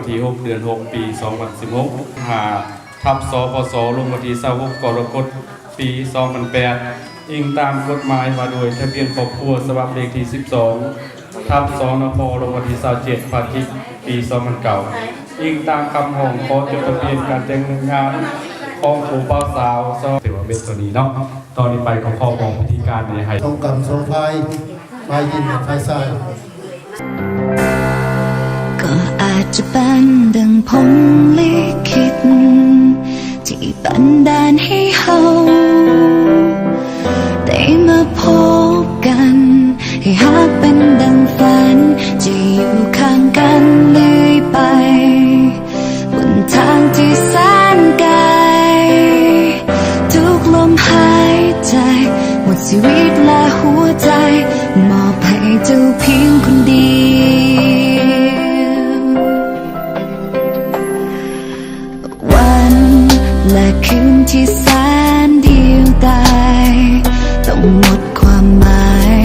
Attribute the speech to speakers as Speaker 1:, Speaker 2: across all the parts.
Speaker 1: วันที่6 เดือน 6 ปี 2016 ทับสพสลงวันที่26 กรกฎาคม ปี 2008 อิงตามกฎหมายว่าโดยทะเบียนครอบครัวฉบับเลขที่ 12 ทับสนพลงวันที่27 พฤศจิกายน ปี 2009 อิงตามคำห้องขอจดทะเบียนการแต่งงานของครูเป้าสาวถือว่าเป็นตัวนี้เนาะตอนนี้ไปของข้อบอกพิธีการในให้
Speaker 2: ทองกำทรงไฟไฟยินไฟใส
Speaker 3: ก็อาจจะเป็นดังผมลิขิตที่บันดาลให้เฮาได้มาพบกันให้หากเป็นดังฝันจะอยู่ข้างกันเรื่อยไปบนทางที่แสนไกลทุกลมหายใจหมดชีวิตและหัวใจมอบให้เจ้าเพียงคนเดียววันและคืนที่แสนเดียวดายต้องหมดความหมาย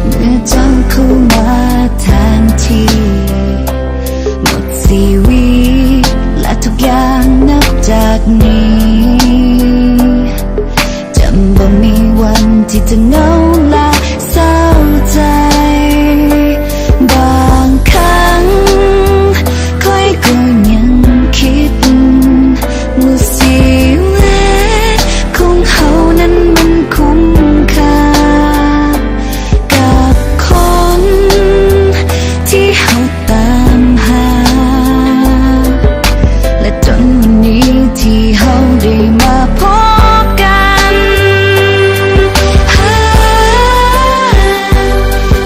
Speaker 3: เมื่อเจ้าเข้ามาแทนที่หมดชีวิตและทุกอย่างนับจากนี้จะบ่มีวันที่จะเหงาและเศร้าใจบางครั้งค่อยก็ยังคิดว่าชีวิตของเขานั้นมันคุ้มค่ากับคนที่เขาตามหาและจนวันนี้ที่เขาได้มาพบกัน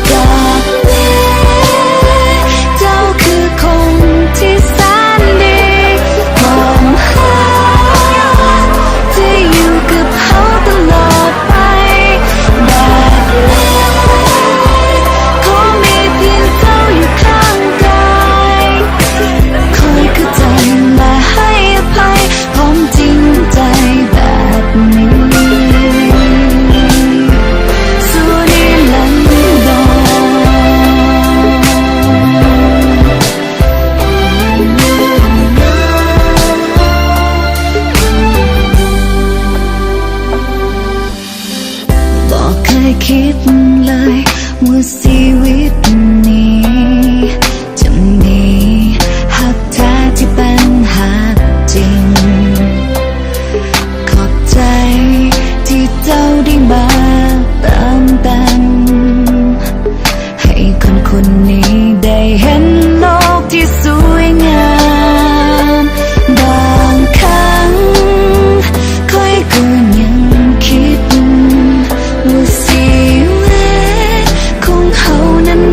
Speaker 3: จากนี้เจ้าคือคนที่แสนดีความหาที่อยู่กับเขาตลอดไปแบบนี้ขอมีเพียงเจ้าอยู่ข้างกายคอยเข้าใจและให้อภัยพร้อมจริงใจแบบนี้ส่วนนี้ลันดอนบอกเคยคิดเลยว่าชีวิตนี้จะมีหักแท้ที่เป็นหักจริงขอบใจที่เจ้าได้มาเติมเต็มให้คนคนนี้ได้เห็นโลกที่สวยงามบางครั้งค่อยก็ยังคิดว่าชีวิตของเขานั้น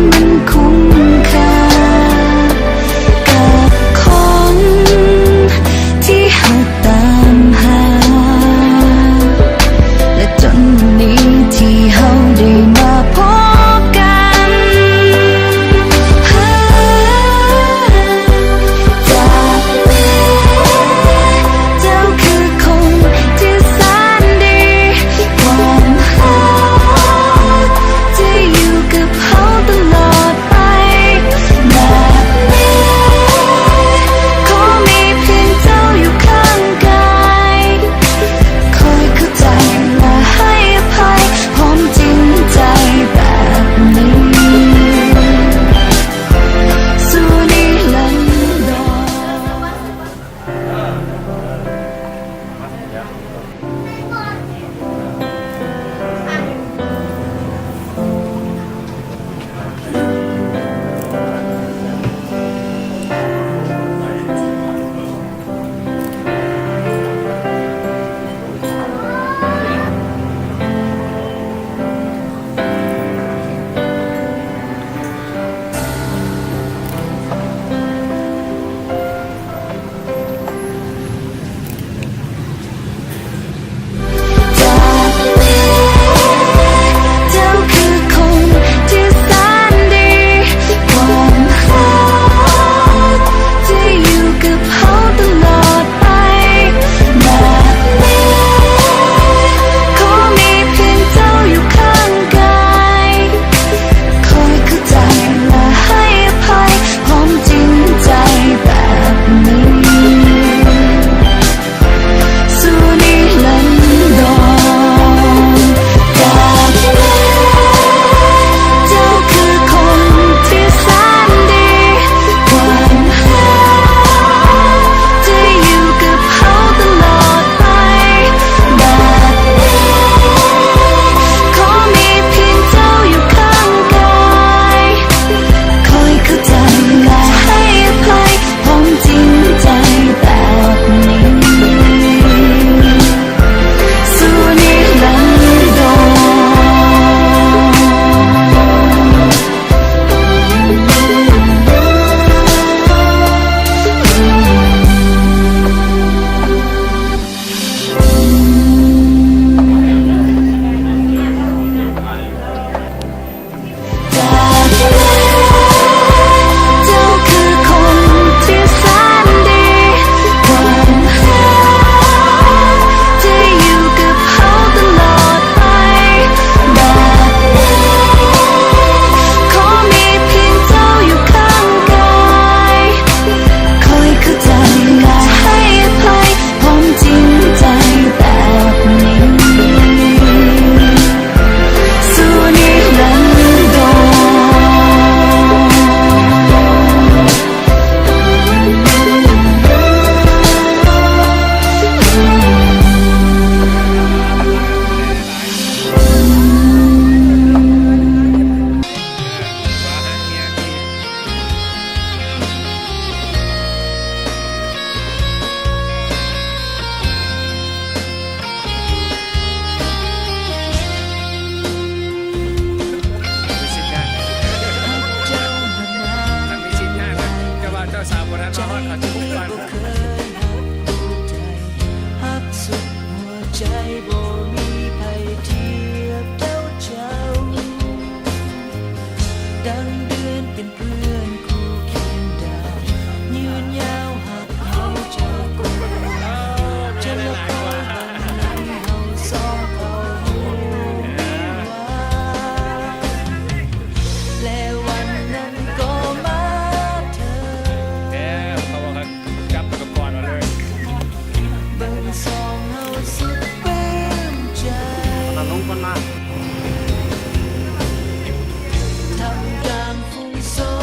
Speaker 4: ทำกลางฟุ้งซ่อ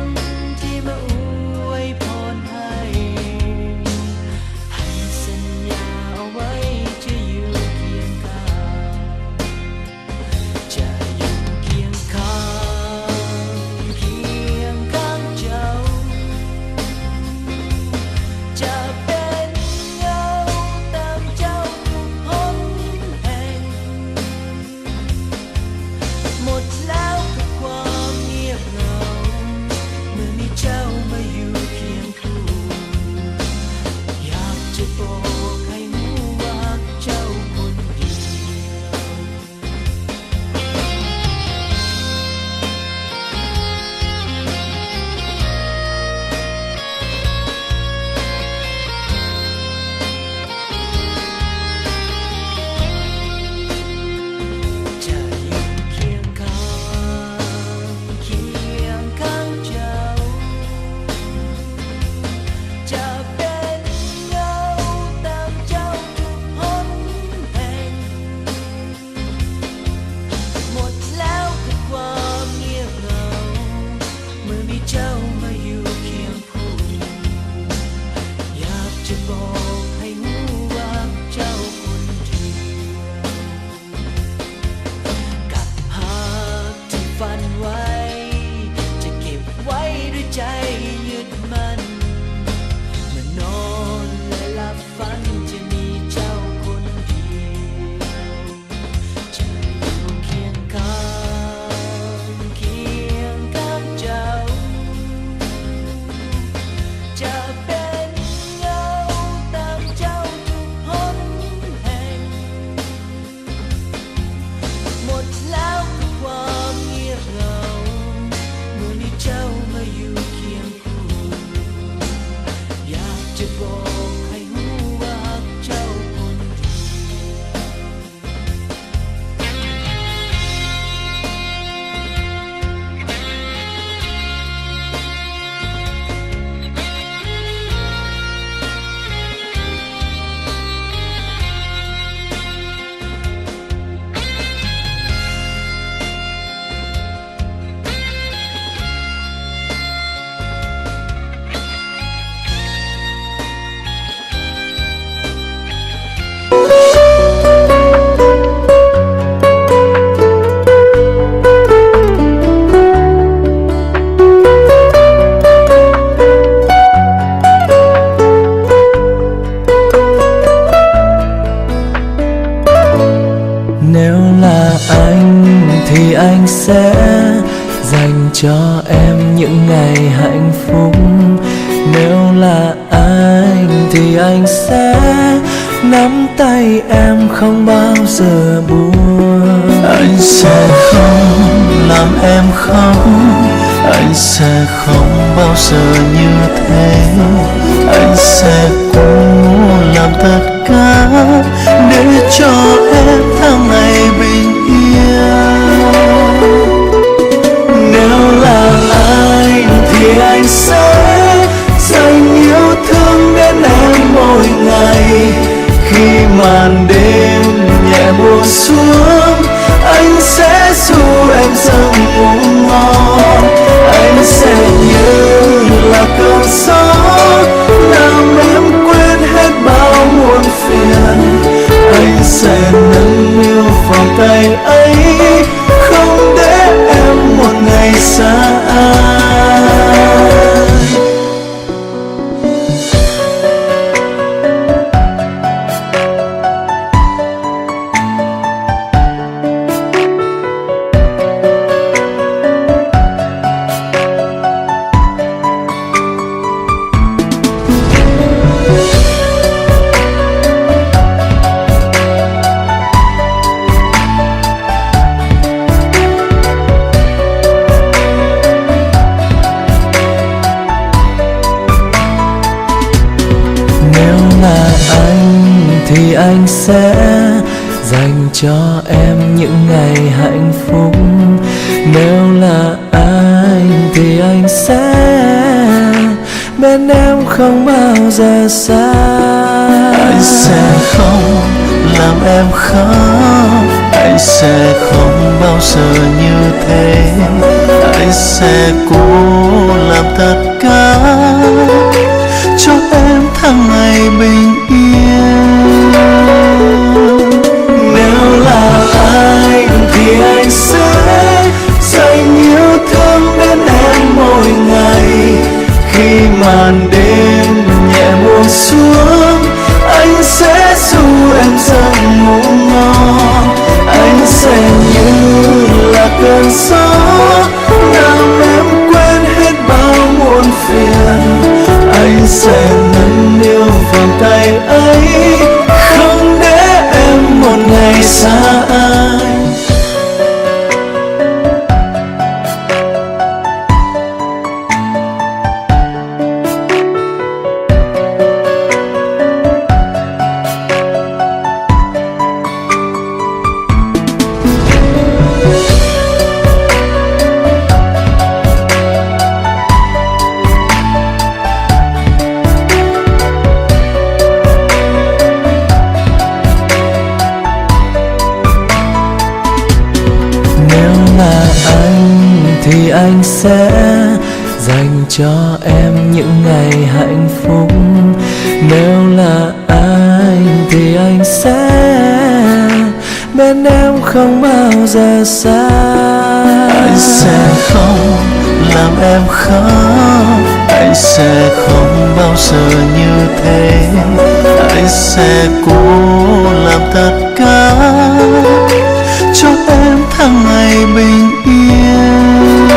Speaker 4: นที่มาอวยพรให้สัญญาเอาไว้จะอยู่เคียงข้างจะอยู่เคียงข้างเคียงข้างเจ้าจะเป็นเงาตามเจ้าทุกหนแห่งหมดแล้วกับความเงียบเหงาเมื่อมีเจ้ามาอยู่เคียงคู่อยากจะบอกให้รู้ว่าเจ้าคนเดียวจะอยู่เคียงข้างเคียงข้างเจ้าจะเป็นเงาตามเจ้าทุกหนแห่งหมดแล้วกับความเงียบเหงาเมื่อมีเจ้ามาอยู่เคียงคู่อยากจะบอกให้รู้ว่าเจ้าคนเดียวกับหากที่ฝันไว้จะเก็บไว้ด้วยใจยึดมั่นเมื่อนอนและหลับฝันจะมีเจ้าคนเดียวจะอยู่เคียงข้างเคียงข้างเจ้าจะเป็นเงาตามเจ้าทุกหนแห่งหมดแล้วกับความเงียบเหงาเมื่อมีเจ้ามาอยู่เคียงคู่อยากจะบอกให้รู้ว่าเจ้าคนเดียวNếu là anh thì anh sẽ dành cho em những ngày hạnh phúc. Nếu là anh thì anh sẽ nắm tay em không bao giờ buông. Anh sẽ không làm em khóc, anh sẽ không bao giờ như thế. Anh sẽ cố làm tất cả để cho em tháng ngày bình yên. Nếu là anh thì anh sẽ dành yêu thương đến em mỗi ngày. Khi màn đêm nhẹ buông xuống, anh sẽ ru em giấc ngủ ngon. Anh sẽ như là cơn gió làm em quên hết bao muộn phiền. Anh sẽ nâng niu vòng tay ấy, không để em một ngày xa anh. Thì anh sẽ dành cho em những ngày hạnh phúc. Nếu là anh thì anh sẽ bên em không bao giờ xa. Anh sẽ không làm em khóc, anh sẽ không bao giờ như thế. Anh sẽ cố làm tất cả cho em tháng ngày bình yên. Nếu là anh thì anh sẽ dành yêu thương đến em mỗi ngày. Khi màn đêm nhẹ buông xuống, anh sẽ ru em giấc ngủ ngon. Anh sẽ như là cơn gió làm em quên hết bao muộn phiền. Anh sẽ nâng niu vòng tay ấy, không để em một ngày xa anh. Thì anh sẽ dành cho em những ngày hạnh phúc. Nếu là anh thì anh sẽ bên em không bao giờ xa. Anh sẽ không làm em khóc, anh sẽ không bao giờ như thế. Anh sẽ cố làm tất cả cho em tháng ngày bình yên.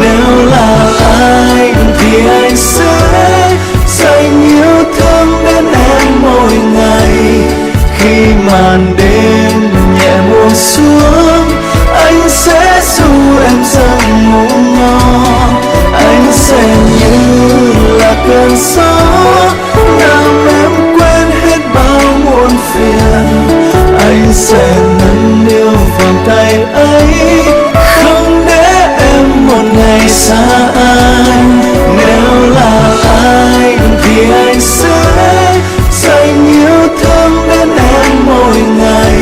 Speaker 4: Nếu là anh thì anh sẽ dành yêu thương đến em mỗi ngày. Khi màn đêm nhẹ buông xuống, anh sẽ ru em giấc ngủ ngon. Anh sẽ như là cơn gió làm em quên hết bao muộn phiền. Anh sẽ nâng niu vòng tay ấy, không để em một ngày xa anh. Nếu là anh thì anh sẽ dành yêu thương đến em mỗi ngày.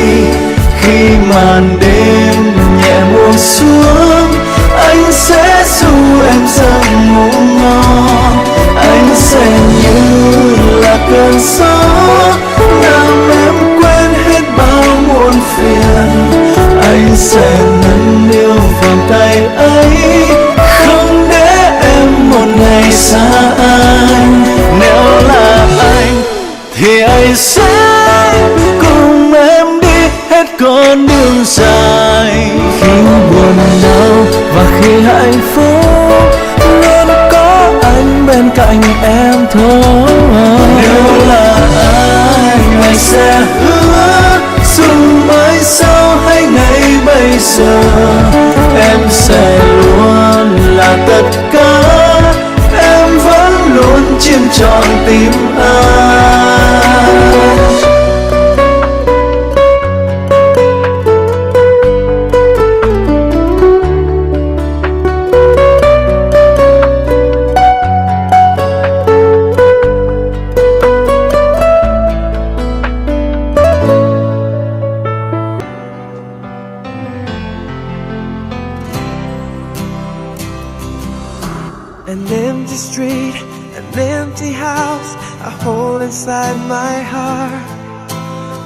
Speaker 4: Khi màn đêm nhẹ buông xuống, anh sẽ ru em giấc ngủ ngon. Anh sẽ như là cơn gió làm em quên hết bao muộn phiền. Anh sẽ nâng niu vòng tay ấy, không để em một ngày xa anh. Nếu là anh thì anh sẽ cùng em đi hết con đường dài. Khi buồn đau và khi hạnh phúc, luôn có anh bên cạnh em thôi. Nếu là anh sẽ hứa dù mai sau hay ngày bây giờ, em sẽ luôn là tất cả. Em vẫn luôn chiếm trọn tim anh.
Speaker 5: An empty street, an empty house I hold inside my heart.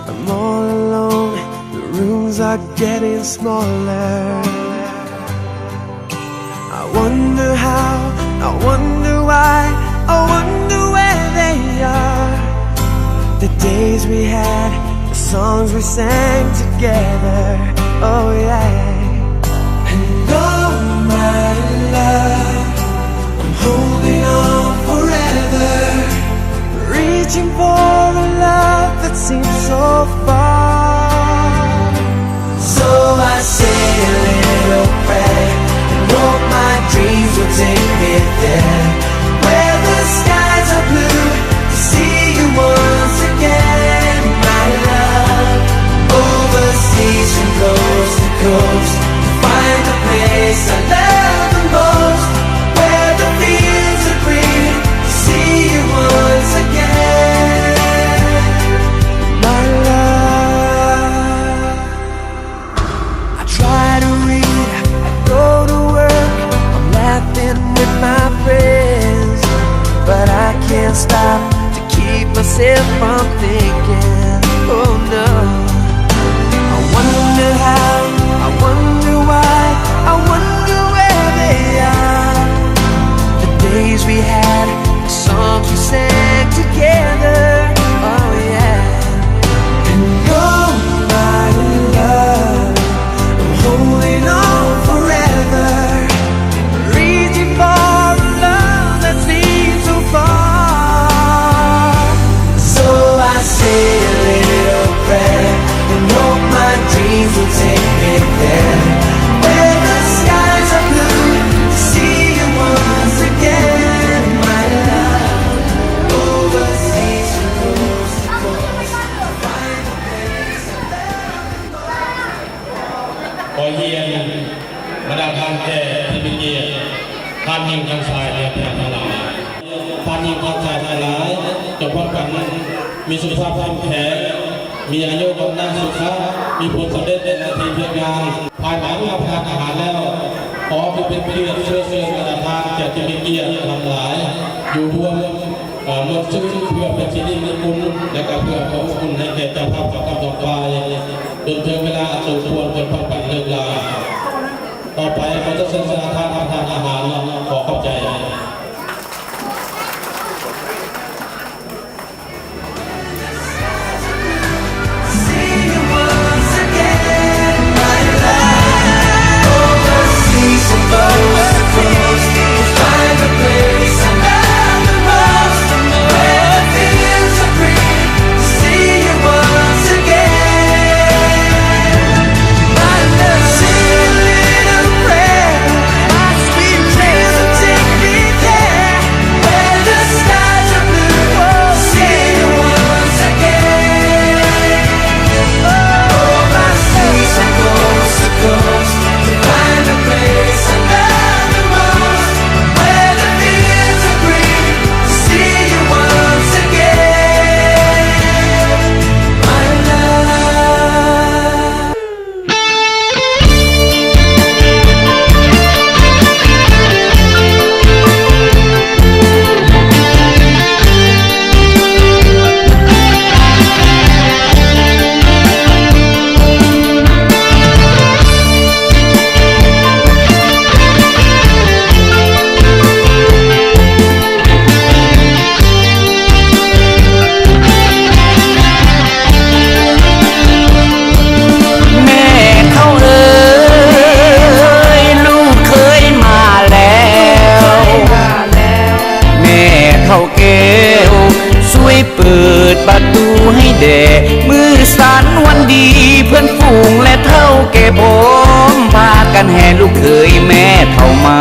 Speaker 5: I'm all alone, the rooms are getting smaller. I wonder how, I wonder why, I wonder where they are. The days we had, the songs we sang together, oh yeah. And oh my love, holding on forever, reaching for a love that seems so far. So I say a little prayer and hope my dreams will take me there, where the skies are blue, to see you once again, my love. Overseas from coast to coast, to find the place I love the most, where the fields are green, to see you once again, my love. dreams will take me there, where the skies are blue, to see you once again, my love. Overseas from coast to coast, find a place I love.
Speaker 6: ขอเยียนบรรดาท่านแก่ที่เป็นเกียรติท่านยิ่งทั้งชายและท่านทั้งหลายท่านยิ่งทั้งชายทั้งหลายจงพบกันมีสุขภาพเข้มแข็งมีอายุวันนั่งสุขะมีผลสำเร็จในหน้าที่เพียรงานภายหลังรับประทานอาหารแล้วขอเป็นเพื่อนเชื่อเชื่อบรรดาท่านแก่ที่เป็นเกียรติทั้งหลายอยู่ร่วมรวมชื่อเพื่อเป็นที่นิมนต์และก็เพื่อขอบคุณให้แก่เจ้าภาพกับกำลังไปจนถึงเวลาสมควรเป็นพักผ่อนเลิกลาต่อไปเราจะเชิญประธานรับประทานอาหารขอขอบใจ
Speaker 5: See you once again, my love. Overseas from coast to coast, to find a place I love the most, where the fields are green. See you once again, my love. Sing a little prayer, my sweet dreams will take me there, where the skies are blue. See you once again. Overseas from coast to coast, to find a place I love the most, where the fields are green. See you once again, my love.
Speaker 7: แม่เขาเอ่ยลูกเคยมาแล้วแม่เท่าแก้วช่วยเปิดประตูให้แด่มือสันวันดีเพื่อนฝูงและเท่าแก่ผมพากันแห่ลูกเคยแม่เท่ามา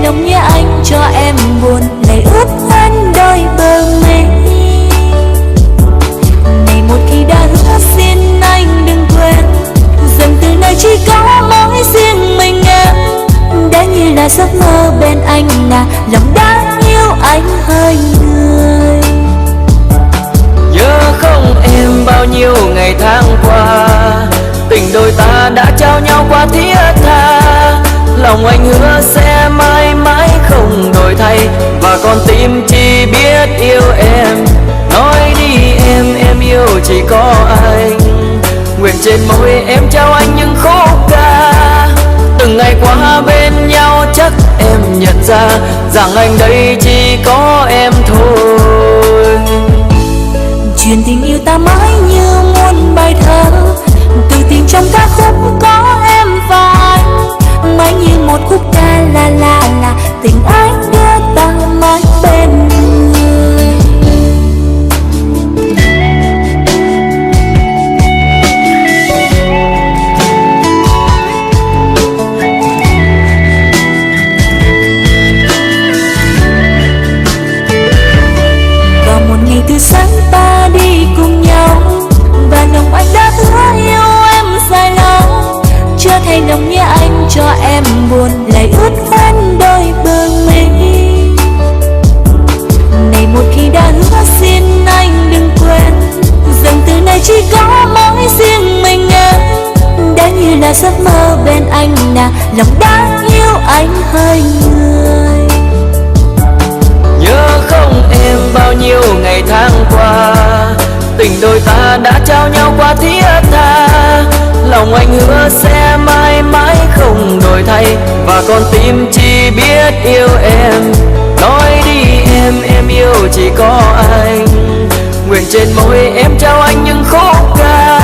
Speaker 3: nồng nhớ anh cho em buồn lệ ướt hoen đôi bờ mi. Này một khi đã hứa xin anh đừng quên, rằng từ nay chỉ có mỗi riêng mình em. Đã như là giấc mơ bên anh là lòng đã yêu anh hơi người.
Speaker 4: Nhớ không em bao nhiêu ngày tháng qua, tình đôi ta đã trao nhau qua thiết tha. Lòng anh hứa sẽ mãi mãi không đổi thay, và con tim chỉ biết yêu em. Nói đi em yêu chỉ có anh. Nguyện trên môi em trao anh những khúc ca. Từng ngày qua bên nhau chắc em nhận ra rằng anh đây chỉ có em thôi.
Speaker 3: Chuyện tình yêu ta mãi như muôn bài thơ, từ tình trong ca khúc có em và anh. Mãi như một khúc ca là tình anh đưa ta mãi bên người. Vào một ngày từ sáng ta đi cùng nhau, và lòng anh đã hứa yêu em dài lâu. Chưa thay lòng nhớ anh cho em buồn lại ướt hoen đôi bờ mi. Này một khi đã hứa xin anh đừng quên, rằng từ nay chỉ có mỗi riêng mình em. Đã như là giấc mơ bên anh là lòng đã yêu anh hơi người.
Speaker 4: Nhớ không em bao nhiêu ngày tháng qua, tình đôi ta đã trao nhau qua thiết tha. Lòng anh hứa sẽ mãi mãi không đổi thay, và con tim chỉ biết yêu em. Nói đi em yêu chỉ có anh. Nguyện trên môi em trao anh những khúc ca.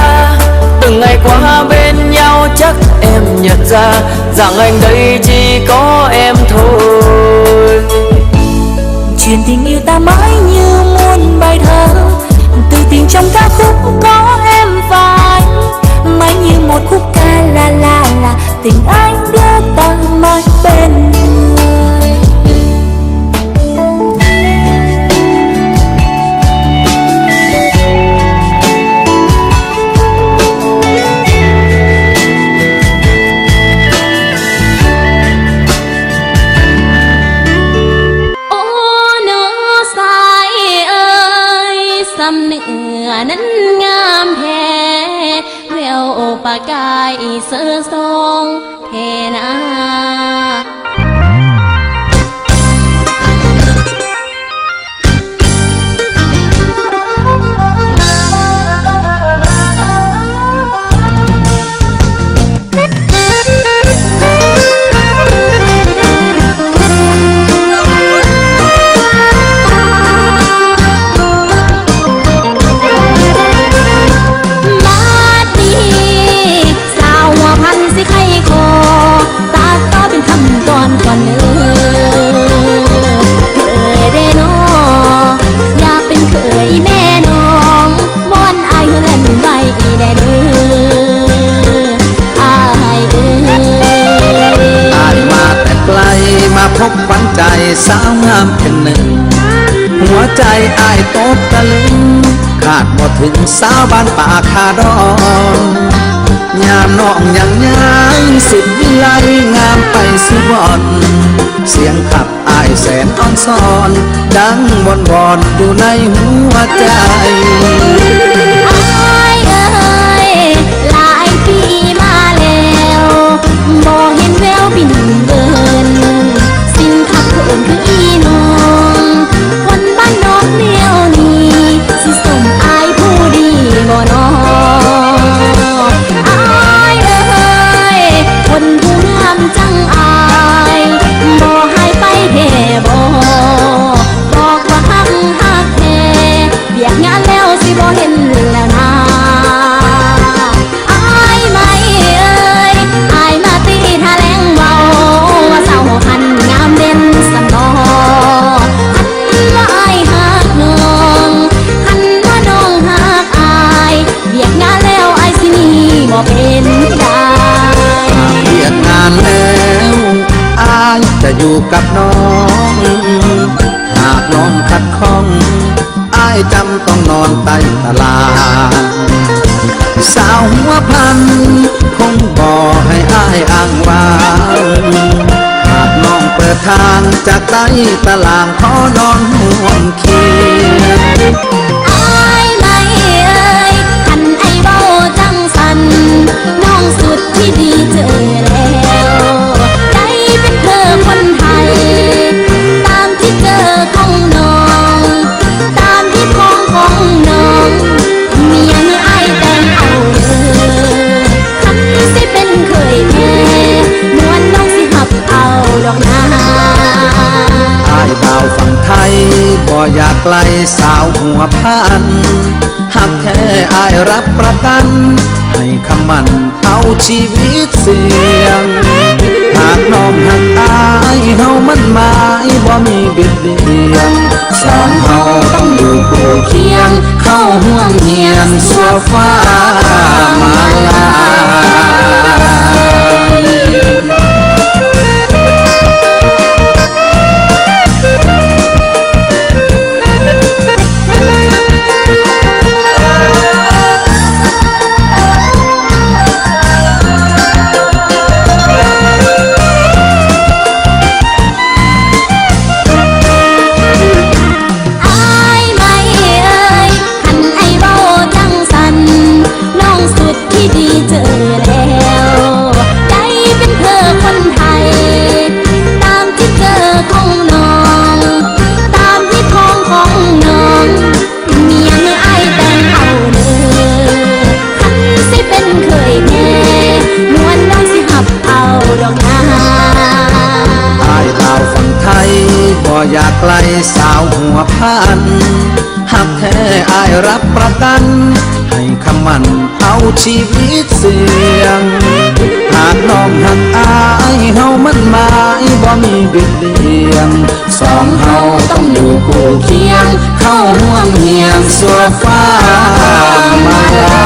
Speaker 4: Từng ngày qua bên nhau chắc em nhận ra rằng anh đây chỉ có em thôi.
Speaker 3: Chuyện tình yêu ta mãi như muôn bài thơ, từ tình trong ca khúc có em và anh. Mãi như một khúc ca là tình anh đưa ta mãi bên người.
Speaker 8: Nắng ngam hè veo pa cài sơ song hè na.
Speaker 9: พบขวัญใจสาวงามเป็นหนึ่ง หัวใจอ้ายตกตะลึงขาดบ่ถึงสาวบ้านป่าคาดอนยามน้องยังย้ายสิบวิไลงามไปสุวรรณเสียงขับอ้ายแสนอ่อนซ้อนดังบอนบอนอยู่ในหัวใจ
Speaker 8: หลายปีมาแล้วบ่เห็นแววบินเบินสิ้นพักเขินคืออีน้องคนบ้านนอกเดียวนี้สิส่งอายผู้ดีบ่น้องอายคนผู้งามจังอายบ่ให้ไปแท่บ่บอกว่าฮักแท้เบียกงานแล้วสิบ่เห็น
Speaker 9: จะอยู่กับน้องหากน้องขัดข้องอ้ายจำต้องนอนใต้ตารางสาวหัวพันคงบอกให้อ้ายอ้างว้างหากน้องเปิดทางจากใต้ตารางขอนอนห่วงเคียง
Speaker 8: อายไม่เอ่ยคันไอ้เบ้าจังสันน้องสุดที่ดีเจอแล้วใจเป็นเธอคนไทยตามที่เจอของน้องตามที่ท้องของน้องเมียเมื่ออายแต่งเอาเลยคันสิเป็นเคยแท้นวลน้องสิหับเอาดอกนา
Speaker 9: อ้ายบ่าวฝั่งไทยบ่อยากไกลสาวหัวพันหักแท้อ้ายรับประกันให้คำมันเอาชีวิตเสี่ยงหากน้องหักอ้ายเฮามันหมายบ่มีบิดเบี้ยงสองเฮาต้องอยู่คู่เคียงเข้าห่วงเฮียนสัวฟ้ามาลาอยากไกลสาวหัวพันหักแท้อ้ายรับประกันให้คำมันเอาชีวิตเสี่ยงหากน้องหักอ้ายเฮามันหมายบ่มีบิดเบี้ยงสองเฮาต้องอยู่คู่เคียงเข้าห่วงเฮียงสัวฟ้ามาลา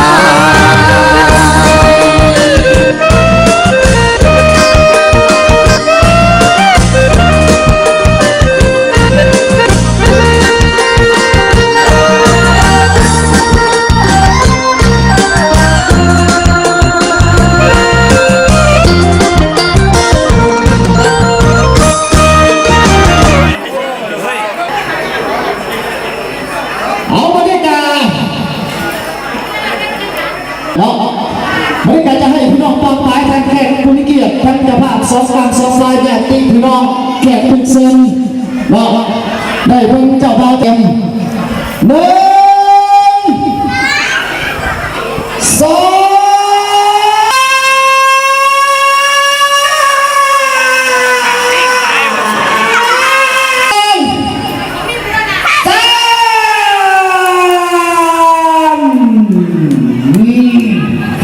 Speaker 2: บริการจะให้พี่น้องปองปายแทนแขกผู้มีเกียรติทั้งเจ้าภาพสองกลางสองฝ่ายแบบตีพี่น้องแขกทุกเซนว่าได้เพิ่งเจ้าบ่าวเต็ม1 2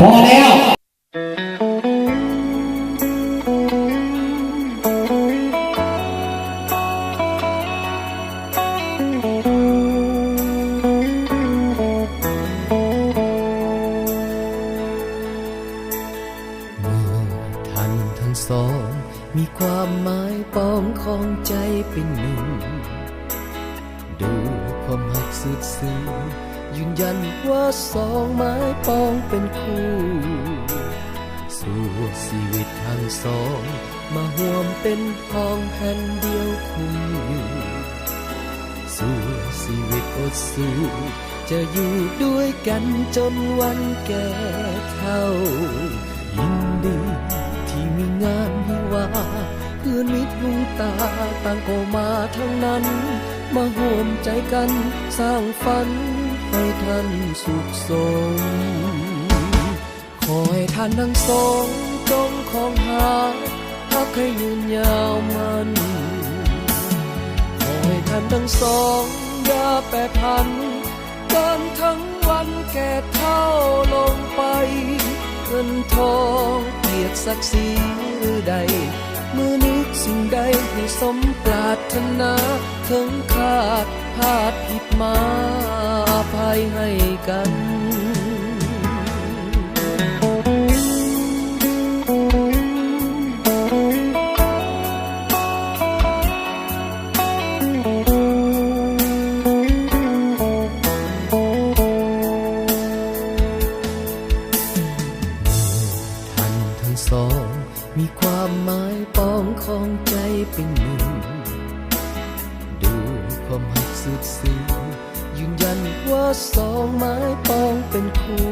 Speaker 2: พอแล้ว
Speaker 4: ทั้งสองมีความหมายปองของใจเป็นหนึ่งดูความหักสุดซึ้งยืนยันว่าสองไม้ปองเป็นคู่สู่ชีวิตทั้งสองมาห่วมเป็นพ้องแผ่นเดียวคู่สู่ชีวิตอดสู้จะอยู่ด้วยกันจนวันแก่เฒ่ายินดีที่มีงานวิวาเพื่อนมิตรวงตาต่างก็มาทั้งนั้นมาห่วมใจกันสร้างฝันให้ท่านสุขสมขอให้ท่านทั้งสองจงคงหารักให้ยืนยาวมันขอให้ท่านทั้งสองอย่าแปรผันเดินทั้งวันแก่เฒ่าลงไปเงินทองเกียรติศักดิ์ศรีหรือใดเมื่อนึกสิ่งใดให้สมปรารถนาถึงขาดพลาดผิดมาอภัยให้กัน ดูความหักสุดซึ้งยืนยันว่าสองไม้ปองเป็นคู่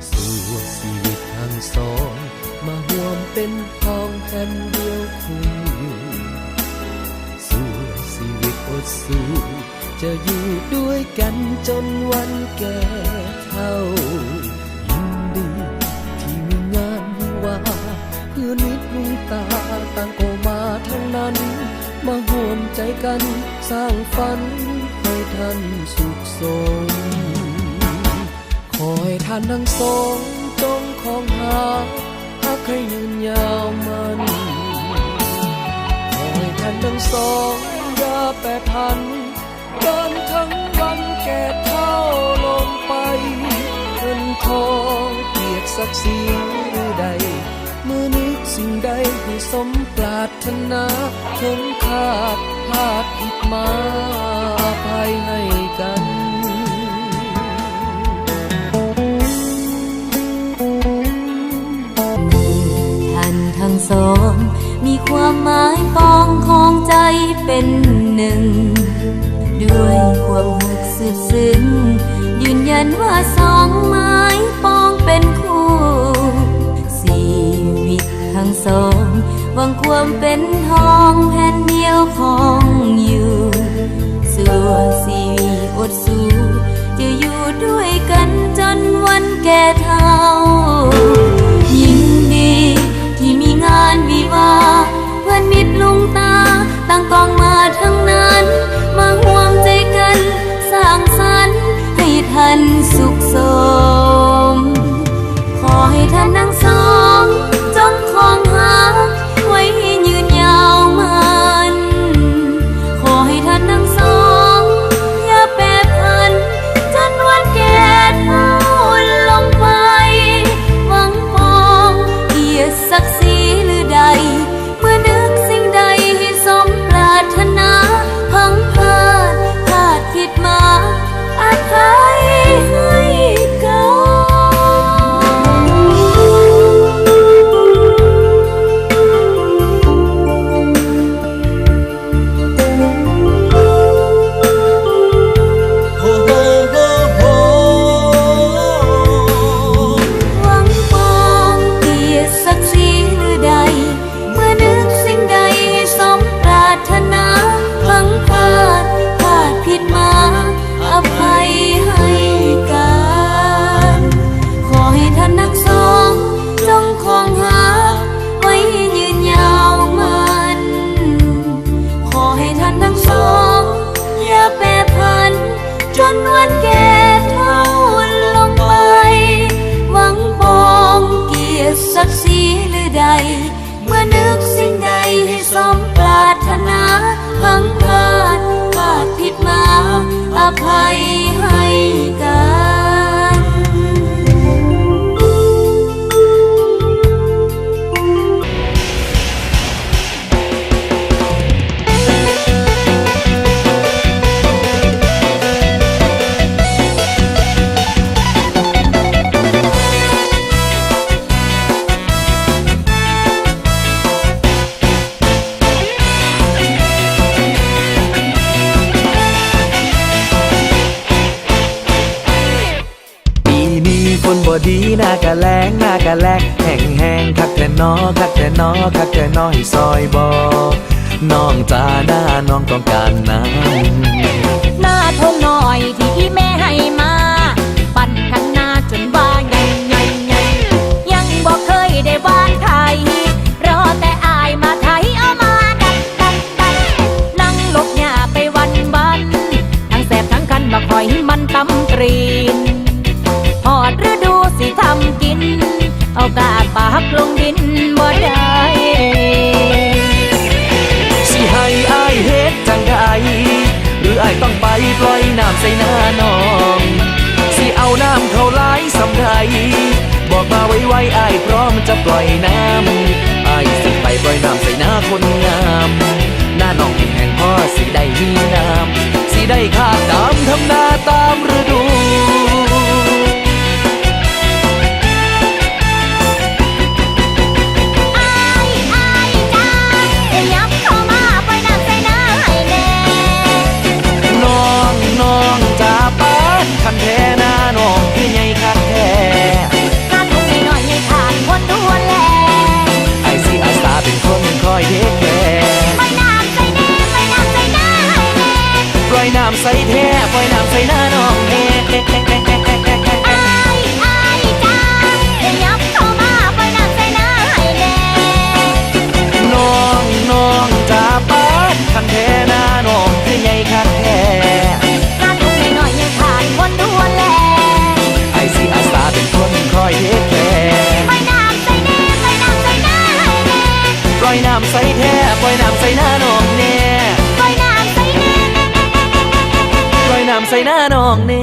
Speaker 4: สู่ชีวิตทั้งสองมาห่วมเป็นพ้องแผ่นเดียวคู่สู่ชีวิตอดสู้จะอยู่ด้วยกันจนวันแก่เฒ่ายินดีที่มีงานวิวาเพื่อนมิตรลุงตาต่างก็มาทั้งนั้นมาห่วมใจกันสร้างฝันให้ท่านสุขสมขอให้ท่านทั้งสองจงคองหาฮักให้ยืนยาวมันขอให้ท่านทั้งสองอย่าแปรผันเดินทั้งวันแก่เท่าลงไปเงินทองเกียรติศักดิ์ศรีหรือใดเมื่อนึกสิ่งใดให้สมปรารถนาถึงขาดพลาดผิดมาอภัยให้กัน
Speaker 8: ท่านทั้งสองมีความหมายปองของใจเป็นหนึ่งด้วยความหักสุดซึ้งยืนยันว่าสองไม้ปองเป็นคู่ชีวิตทั้งสองหวังความเป็นทองแผ่นเดียวของอยู่สู่ชีวิตอดสู้จะอยู่ด้วยกันจนวันแก่เฒ่ายิ่งดีที่มีงานวิวาเพื่อนมิตรลุงตาต่างกองมาทั้งนั้นมาห่วมใจกันสร้างสรรค์ให้ท่านสุขสมขอให้ท่านทั้งสองจงคองหาไว้ให้ยืนยาวมันขอให้ท่านทั้งสองอย่าแปรผันจนวันแก่เฒ่าลงไปหวังปองเกียรติศักดิ์ศรีหรือใดเมื่อนึกสิ่งใดให้สมปรารถนาพังพลาดผิดมาอภัยให้กัน ภัยให้กัน
Speaker 4: บ่ดีหน้ากะแลงหน้ากะแลกแห้งแห้งคักแต่นอคักแต่นอคักแต่นอให้ซอยบ่น้องจ้าหน้าน้องต้องการน้ำ
Speaker 10: หน้าทงหน่อยที่อีแม่ให้มาปั่นกันหน้าจนว่าใหญ่ใหญ่ใหญ่ยังบ่เคยได้วานไทยรอแต่อายมาไทยเอามาดันดันดันนั่งลบหญ้าไปวันวันทั้งแสบทั้งคันมาคอยมันตำตรีนหอดฤดูสิทำกินเอากาปากลงดินบ่ได้
Speaker 4: สิให้อายเฮ็ดจังใดหรืออายต้องไปปล่อยน้ำใส่หน้าน้องสิเอาน้ำเข้าไหลสำใดบอกมาไวๆอายพร้อมจะปล่อยน้ำอายสิไปปล่อยน้ำใส่หน้าคนงามหน้าน้องแห้งๆพอสิได้มีน้ำสิได้ขาดน้ำทำนาตามฤดู
Speaker 10: อายจ้ายับ
Speaker 4: ส่แท้ปล่อยน้ำใส่หน้าน้องแน่
Speaker 10: อายจ้ายับเข้ามาปล่อยน้ำใส่หน้าให้แน่
Speaker 4: น้องจ้าป้าคันแท้หน้าน้องคือใหญ่คักแท้
Speaker 10: งานลูกน้อยยังขาดคนดูแล
Speaker 4: ไอ้สิอาสาเป็นคนคอยเทคแคร์
Speaker 10: ปล่อยน้ำใส่แน่ปล่อยน้ำใส่หน้าให้แน่
Speaker 4: ปล่อยน้ำใส่แท้ปล่อยน้ำใส่หน้าน้องแน่
Speaker 10: ปล่อยน้ำใส่แน่
Speaker 4: ปล่อยน้ำใส่หน้าน้องแน่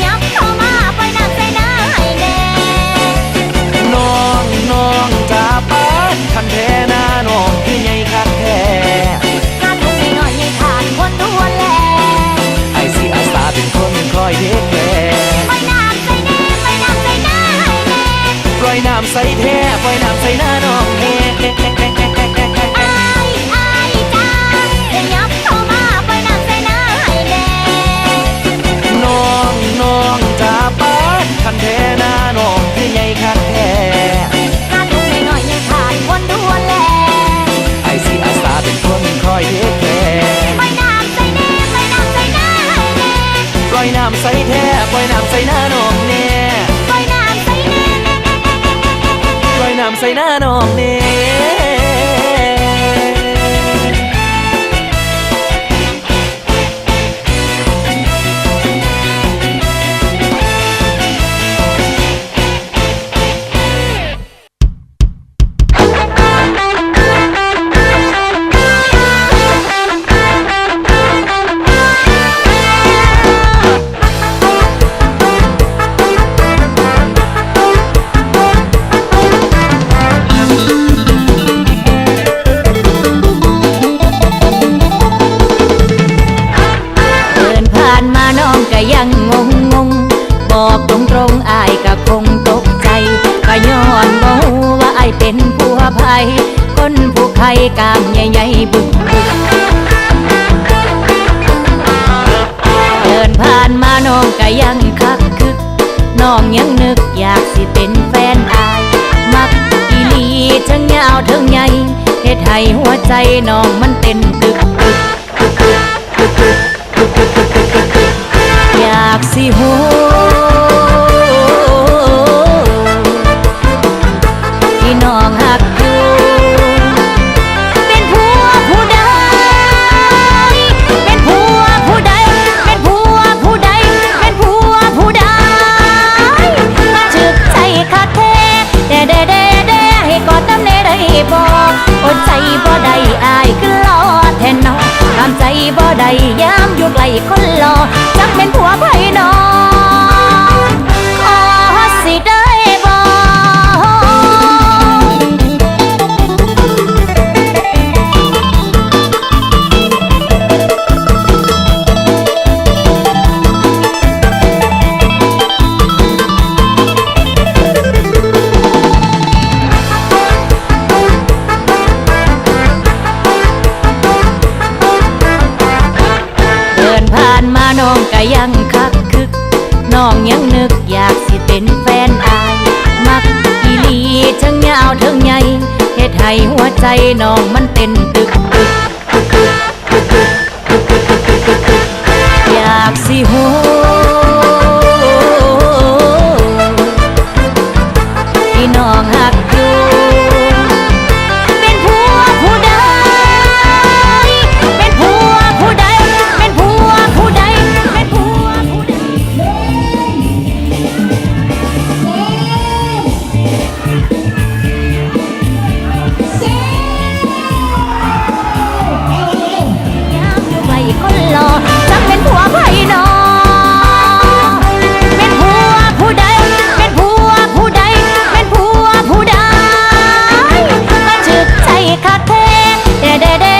Speaker 10: ยับเข้ามาปล่อยน้ำใส่หน้าให้แน่
Speaker 4: น้องจ้าป้าคันแท้หน้าน้องคือใหญ่คักแท้
Speaker 10: งานลูกน้อยยังขาดคนดูแล
Speaker 4: ไอ้สิอาสาเป็นคนคอยเทคแคร์
Speaker 10: ปล่อยน้ำใส่แน่ปล่อยน้ำใส่หน้าให้แน่
Speaker 4: ปล่อยน้ำใส่แท้ปล่อยน้ำใส่หน้าน้องแน่
Speaker 10: อายจ้ายับเข้ามาปล่อยน้ำใส่หน้าให้แน่
Speaker 4: น้องจ้าป้าคันแท้หน้าน้องคือใหญ่คักแท้
Speaker 10: งานลูกน้อยยังขาดคนดูแล
Speaker 4: ไอ้สิอาสาเป็นคนคอยเทคแคร์
Speaker 10: ปล่อยน้ำใส่แน่ปล่อยน้ำใส่หน้าให้แน่
Speaker 4: ปล่อยน้ำใส่แท้ปล่อยน้ำใส่หน้าน้องแน่
Speaker 10: ปล่อยน้ำใส่แน่
Speaker 4: ปล่อยน้ำใส่หน้าน้องแน่
Speaker 10: เดินผ่านมาน้องก็ยังงงบอกตรงๆอายก็คงตกใจก็ย้อนบ่ฮู้ว่าอายเป็นผู้ภัยคนผู้ใครกามใหญ่ๆบึกเดินผ่านมาน้องก็ยังคักคึกน้องยังนึกอยากสิเป็นแฟนอายมักอีหลีทั้งยาวทั้งใหญ่เฮ็ดให้หัวใจน้องมันเต้นตึกอยากสิฮู้ที่น้องหักอยู่เป็นผัวผู้ใดเป็นผัวผู้ใดเป็นผัวผู้ใดเป็นผัวผู้ใดมาจึกใจคักแท้เด้ให้กอดน้ำเนได้บอกอดใจบ่ได้อายคือรอแทนน้องทำใจบ่ได้ยามอยู่ไกลคนรอจักเป็นผัวไผน้องขอสิได้บ่ น้องก็ยังคักคึกน้องยังนึกอยากสิเป็นแฟนอายมักอีหลีทั้งยาวทั้งใหญ่เฮ็ดให้หัวใจน้องมันเต้นตึกอยากสิฮู้ที่น้องหักอยู่เป็นผัวผู้ใดเป็นผัวผู้ใดเป็นผัวผู้ใดเป็นผัวผู้ใด ไว้คนรอจักเป็นผัวไผน้องเป็นผัวผู้ใดเป็นผัวผู้ใดเป็นผัวผู้ใดมาจึกใจคักแท้เด้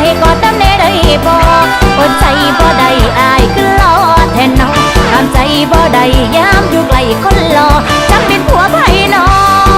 Speaker 10: ให้กอดน้ำเนได้บอกอดใจบ่ได้อายคือรอแทนน้องทำใจบ่ได้ยามอยู่ไกลคนรอจักเป็นผัวไผน้อง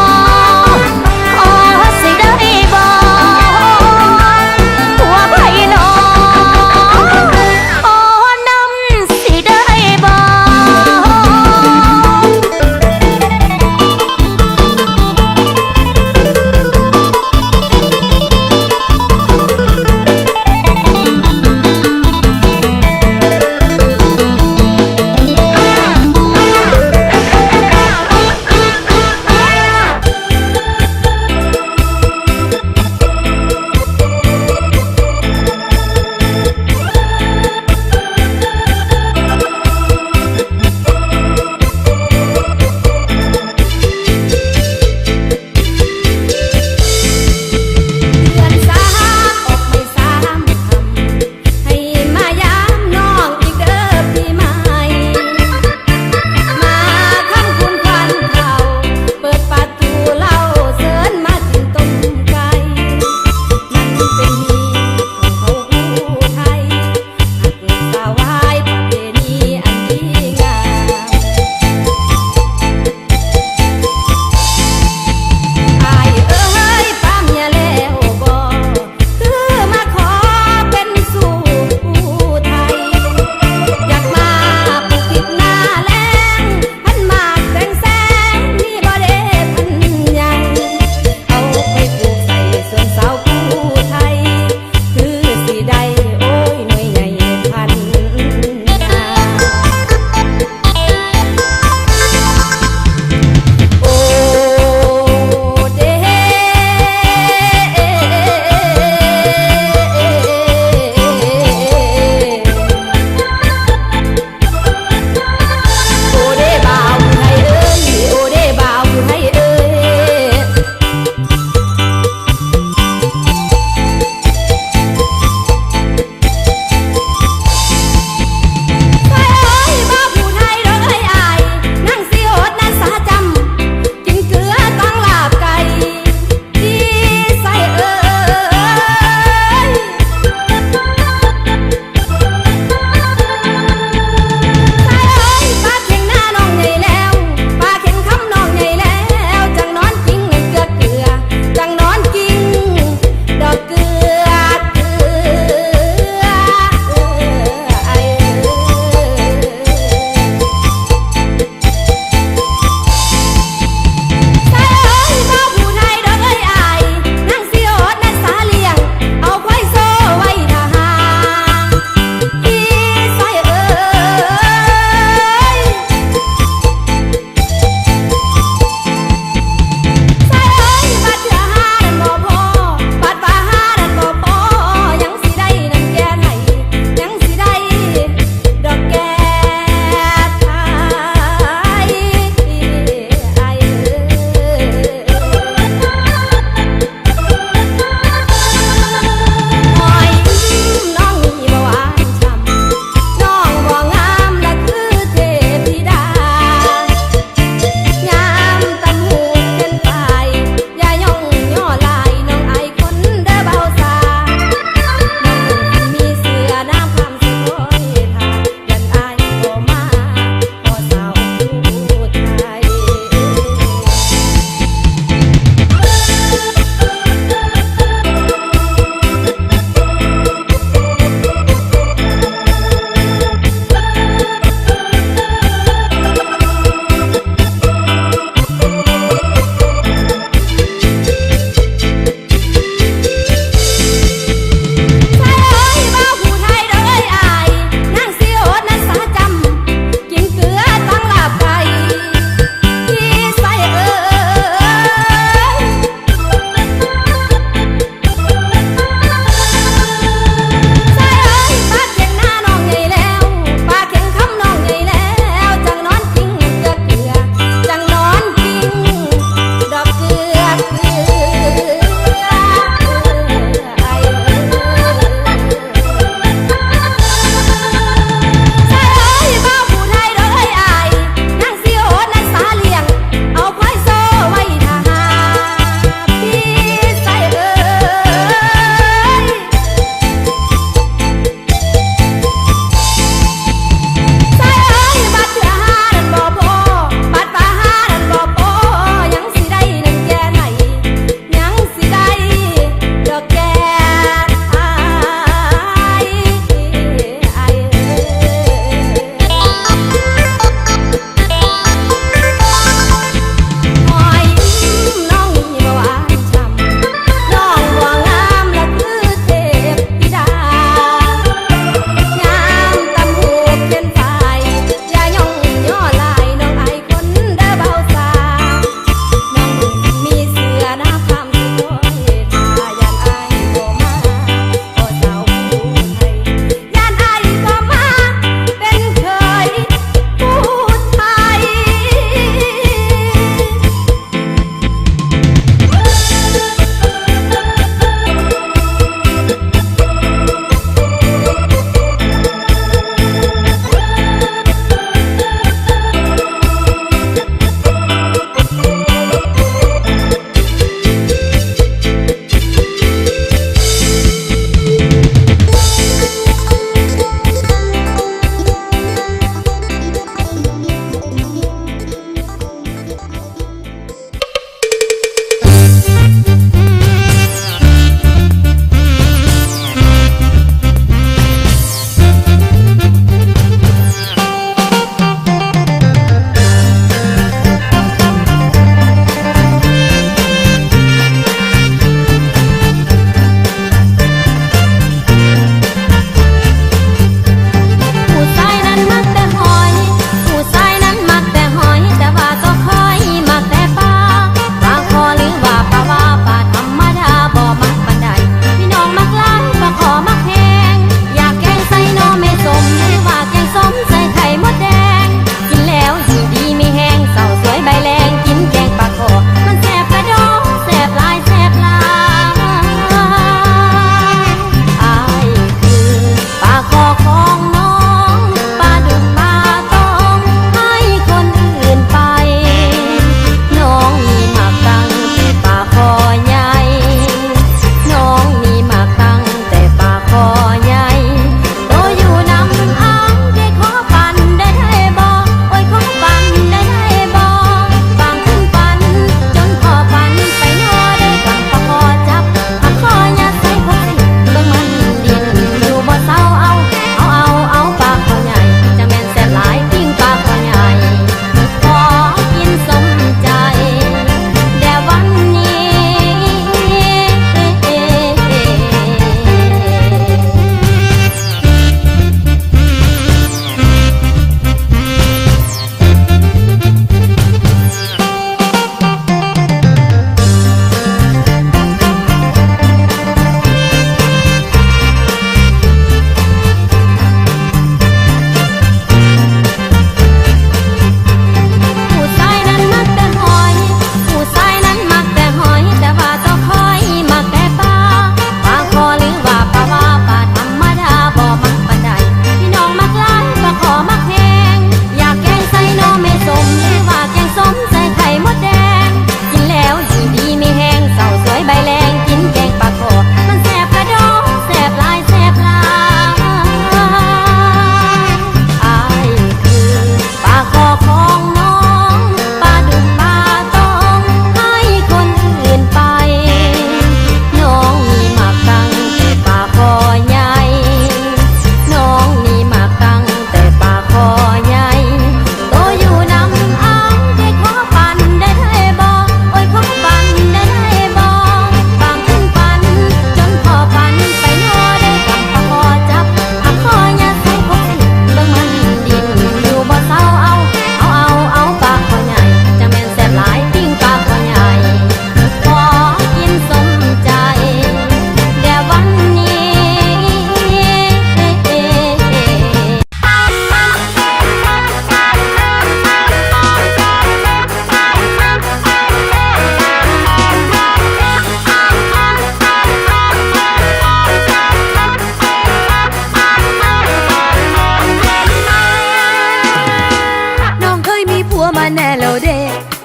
Speaker 3: วมาแน่แล้วเด้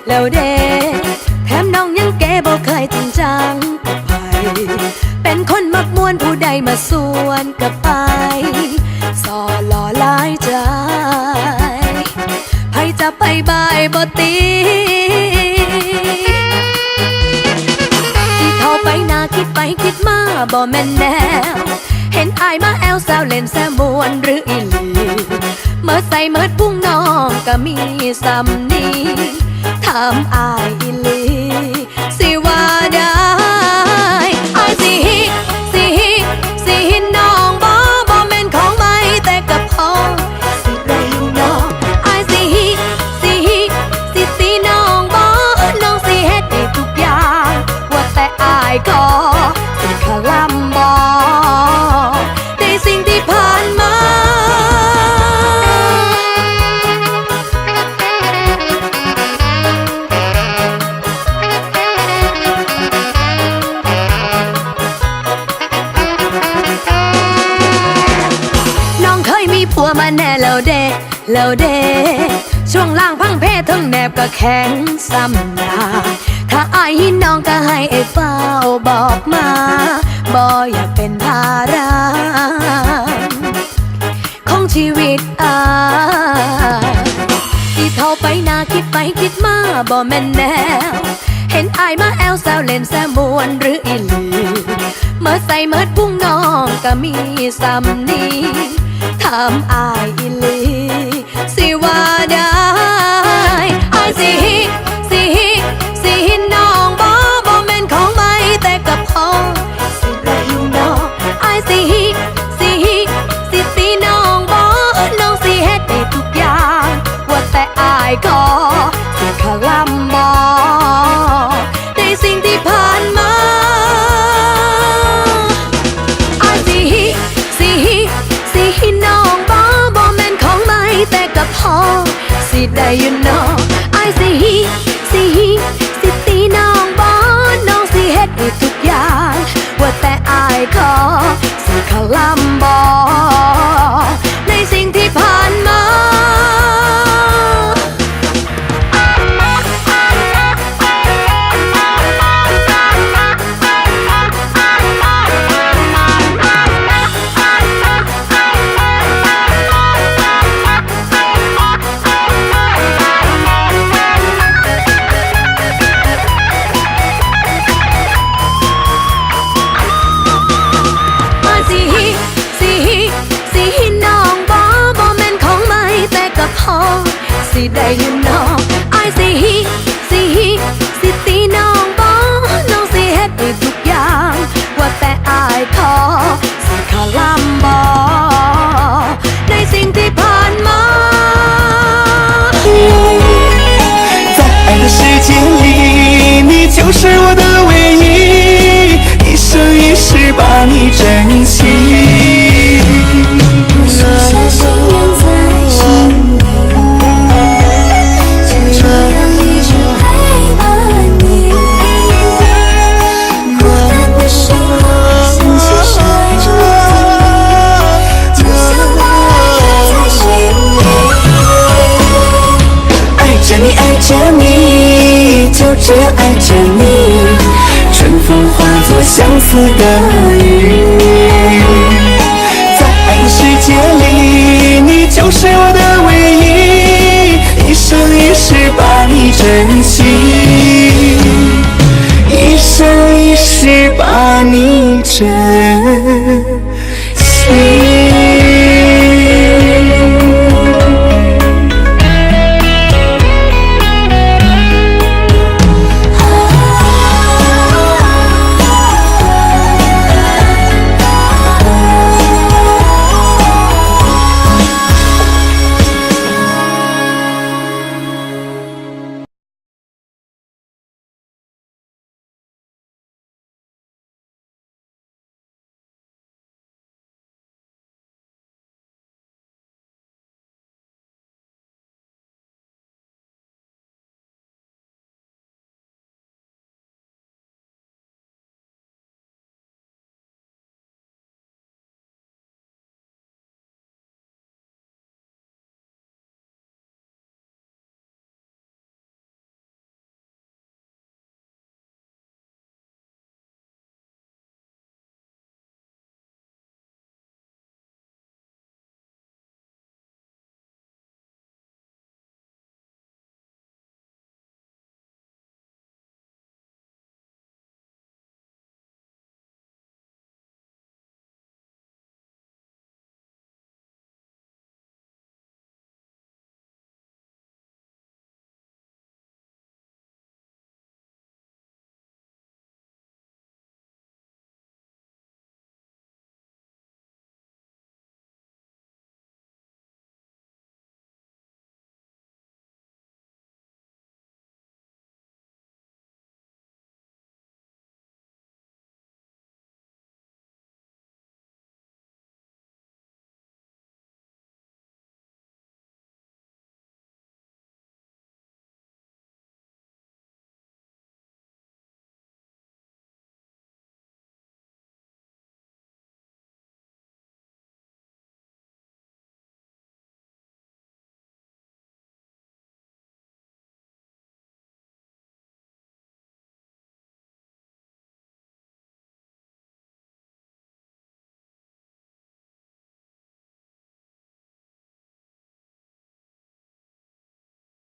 Speaker 3: แล้วเด้แถมน้องยังแกบ่เคยจริงจังกับไผเป็นคนมักมวนผู้ใดมาส่วนกับไปสอหล่อหลายใจไผจะไปบายบ่ตีที่เข้าไปนาคิดไปคิดมาบ่แม่นแนวเห็นอายมาแอวแซวเล่นแซวมวนหรืออีหลีเมื่อใส่เมื่อพุ่งน้องก็มีซ้ำนี้ถามอายอีหลีสิว่าได้อายสิน้องบ่แม่นของไม่แต่กับพอสิได้น้องอายสิน้องบ่น้องสิเฮ็ดให้ทุกอย่างว่าแต่อายก็สิขลำบ่ในสิ่งที่ผ่านมาผัวมาแน่แล้วเด้แล้วเด้ช่วงล่างพังเพศทั้งแนบก็แข็งซ้ำหน้าถ้าอายหินน้องก็ให้ไอ้เฝ้าบอกมาบ่อยากเป็นภาระของชีวิตอายที่เข้าไปนาคิดไปคิดมาบ่แม่นแนวเห็นอายมาแอวแซวเล่นแซวมวนหรืออีหลีเมื่อใส่เมื่อพุ่งน้องก็มีซ้ำนี้ถามอายอีหลีสิว่าได้อายสิน้องบ่แม่นของไม่แต่กับพอสิได้น้องอายสิน้องบ่น้องสิเฮ็ดให้ทุกอย่างว่าแต่อายก็สิขลำบ่ในสิ่งที่ผ่านมาอายสิน้องบ่แม่นของไม่แต่กับพอสิได้อยู่น้องอายสิตีน้องบ่น้องสิเฮ็ดให้ทุกอย่างว่าแต่อายขอสิขลำบ่ในสิ่งที่ผ่านมาสิได้อยู่น้องอายสิตีน้องบ่น้องสิเฮ็ดให้ทุกอย่างว่าแต่อายขอสิขลำบ่ในสิ่งที่ผ่านมา
Speaker 4: 在爱的世界里，你就是我的唯一，一生一世把你珍惜。
Speaker 8: 许下心愿在心里，就这样一直陪伴你。孤单的时候，想起谁就就像把爱刻在心里。
Speaker 4: 爱着你，爱着你，就这样爱着你，春风化作相思的雨。